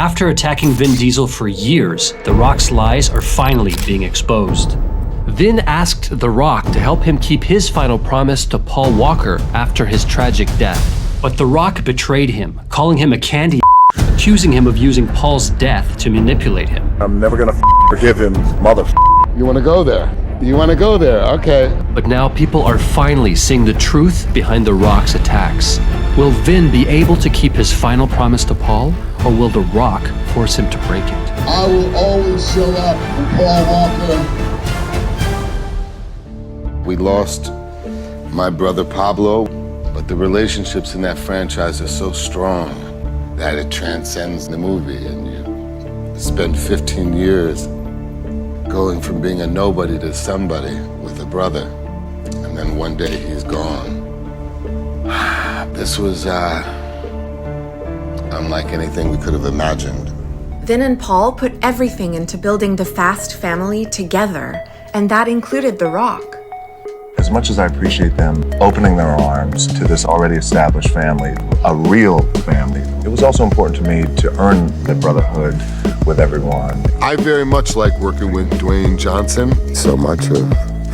After attacking Vin Diesel for years, The Rock's lies are finally being exposed. Vin asked The Rock to help him keep his final promise to Paul Walker after his tragic death. But The Rock betrayed him, calling him a candy accusing him of using Paul's death to manipulate him. I'm never gonna forgive him, mother. You wanna go there? You wanna go there? Okay. But now people are finally seeing the truth behind The Rock's attacks. Will Vin be able to keep his final promise to Paul, or will The Rock force him to break it? I will always show up for Paul Walker. We lost my brother Pablo, but the relationships in that franchise are so strong that it transcends the movie, and you spend 15 years going from being a nobody to somebody with a brother, and then one day he's gone. This was unlike anything we could have imagined. Vin and Paul put everything into building the Fast family together, and that included The Rock. As much as I appreciate them opening their arms to this already established family, a real family, it was also important to me to earn the brotherhood with everyone. I very much like working with Dwayne Johnson. So much of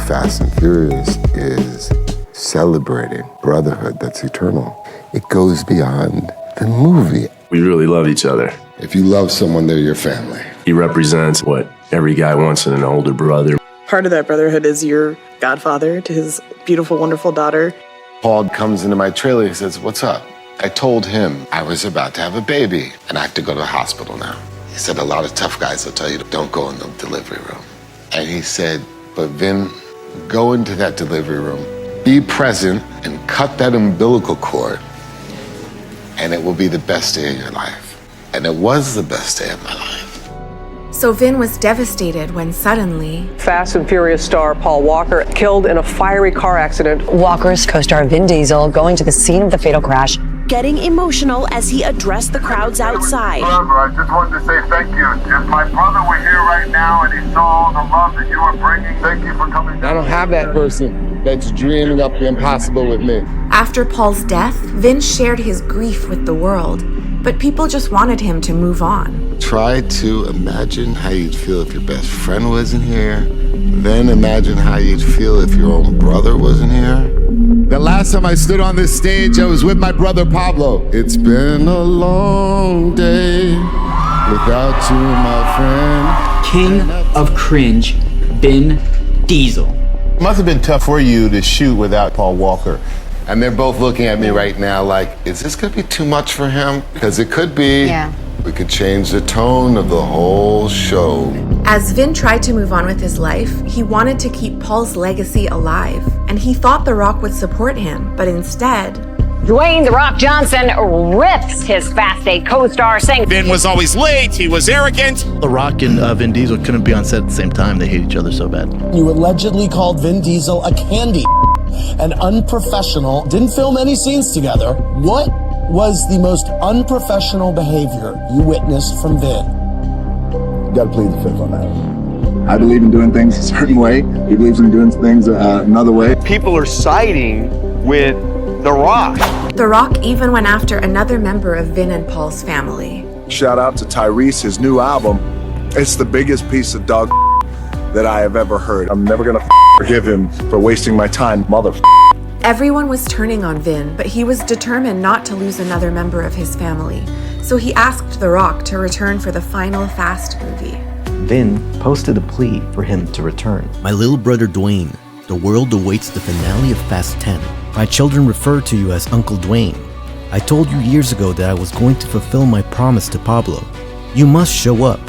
Fast and Furious is celebrating brotherhood that's eternal. It goes beyond the movie. We really love each other. If you love someone, they're your family. He represents what every guy wants in an older brother. Part of that brotherhood is your godfather to his beautiful, wonderful daughter. Paul comes into my trailer, he says, "What's up?" I told him I was about to have a baby and I have to go to the hospital now. He said, a lot of tough guys will tell you, don't go in the delivery room. And he said, but Vin, go into that delivery room, be present and cut that umbilical cord, and it will be the best day of your life. And it was the best day of my life. So Vin was devastated when suddenly Fast and Furious star Paul Walker killed in a fiery car accident. Walker's co-star Vin Diesel going to the scene of the fatal crash, getting emotional as he addressed the crowds outside. I just wanted to say thank you. If my brother were here right now and he saw the love that you were bringing, thank you for coming. I don't have that person that's dreaming up the impossible with me. After Paul's death, Vin shared his grief with the world, but people just wanted him to move on. Try to imagine how you'd feel if your best friend wasn't here. Then imagine how you'd feel if your own brother wasn't here. The last time I stood on this stage, I was with my brother Pablo. It's been a long day without you, my friend. King of cringe, Vin Diesel. It must have been tough for you to shoot without Paul Walker. And they're both looking at me right now like, is this gonna be too much for him? Because it could be. Yeah. We could change the tone of the whole show. As Vin tried to move on with his life, he wanted to keep Paul's legacy alive, and he thought The Rock would support him, but instead, Dwayne "The Rock" Johnson rips his Fast 8 co-star, saying Vin was always late, he was arrogant. The Rock and Vin Diesel couldn't be on set at the same time. They hate each other so bad. You allegedly called Vin Diesel a candy and unprofessional, didn't film any scenes together. What was the most unprofessional behavior you witnessed from Vin? You gotta plead the fifth on that. I believe in doing things a certain way. He believes in doing things another way. People are siding with The Rock. The Rock even went after another member of Vin and Paul's family. Shout out to Tyrese, his new album. It's the biggest piece of dog that I have ever heard. I'm never gonna forgive him for wasting my time, mother. Everyone was turning on Vin, but he was determined not to lose another member of his family. So he asked The Rock to return for the final Fast movie. Vin posted a plea for him to return. My little brother Dwayne, the world awaits the finale of Fast 10. My children refer to you as Uncle Dwayne. I told you years ago that I was going to fulfill my promise to Pablo. You must show up,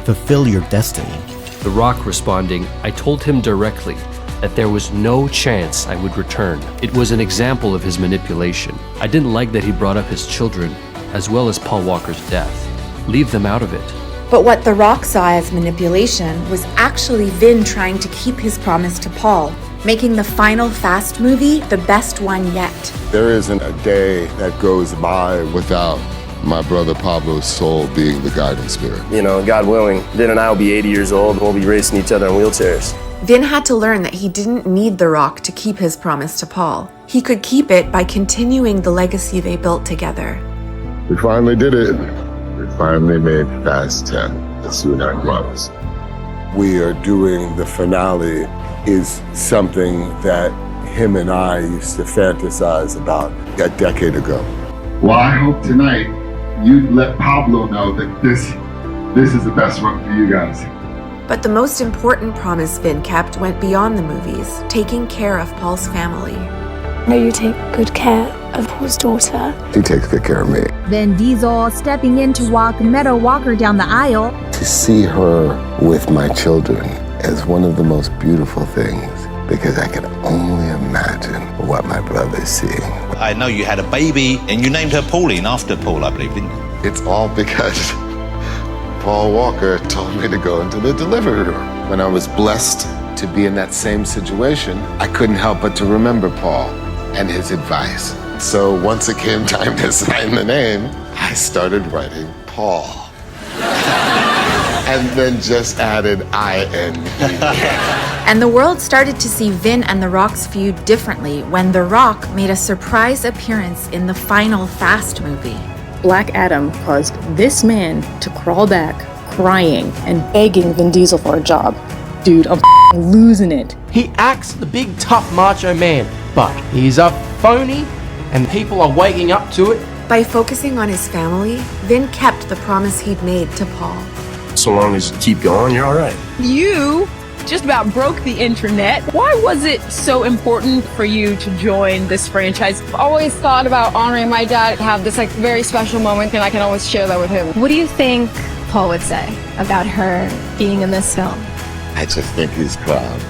fulfill your destiny. The Rock responding, I told him directly that there was no chance I would return. It was an example of his manipulation. I didn't like that he brought up his children, as well as Paul Walker's death. Leave them out of it. But what The Rock saw as manipulation was actually Vin trying to keep his promise to Paul, making the final Fast movie the best one yet. There isn't a day that goes by without my brother Pablo's soul being the guiding spirit. You know, God willing, Vin and I will be 80 years old and we'll be racing each other in wheelchairs. Vin had to learn that he didn't need The Rock to keep his promise to Paul. He could keep it by continuing the legacy they built together. We finally did it. We finally made Fast 10, the suit I was. We are doing the finale is something that him and I used to fantasize about a decade ago. Well, I hope tonight you'd let Pablo know that this is the best one for you guys. But the most important promise Vin kept went beyond the movies, taking care of Paul's family. I know you take good care of Paul's daughter. He takes good care of me. Vin Diesel stepping in to walk Meadow Walker down the aisle. To see her with my children is one of the most beautiful things, because I can only imagine what my brother's seeing. I know you had a baby and you named her Pauline after Paul, I believe, didn't you? It's all because Paul Walker told me to go into the delivery room. When I was blessed to be in that same situation, I couldn't help but to remember Paul and his advice. So once it came time to sign the name, I started writing Paul. And then just added I-N. And the world started to see Vin and The Rock's feud differently when The Rock made a surprise appearance in the final Fast movie. Black Adam caused this man to crawl back, crying and begging Vin Diesel for a job. Dude, I'm losing it. He acts the big tough macho man, but he's a phony and people are waking up to it. By focusing on his family, Vin kept the promise he'd made to Paul. So long as you keep going, you're all right. You just about broke the internet. Why was it so important for you to join this franchise? I've always thought about honoring my dad, have this very special moment, and I can always share that with him. What do you think Paul would say about her being in this film? I just think he's proud.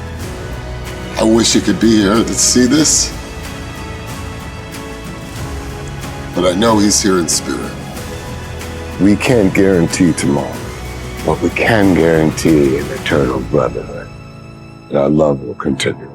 I wish you could be here to see this, but I know he's here in spirit. We can't guarantee tomorrow, but we can guarantee an eternal brotherhood, and our love will continue.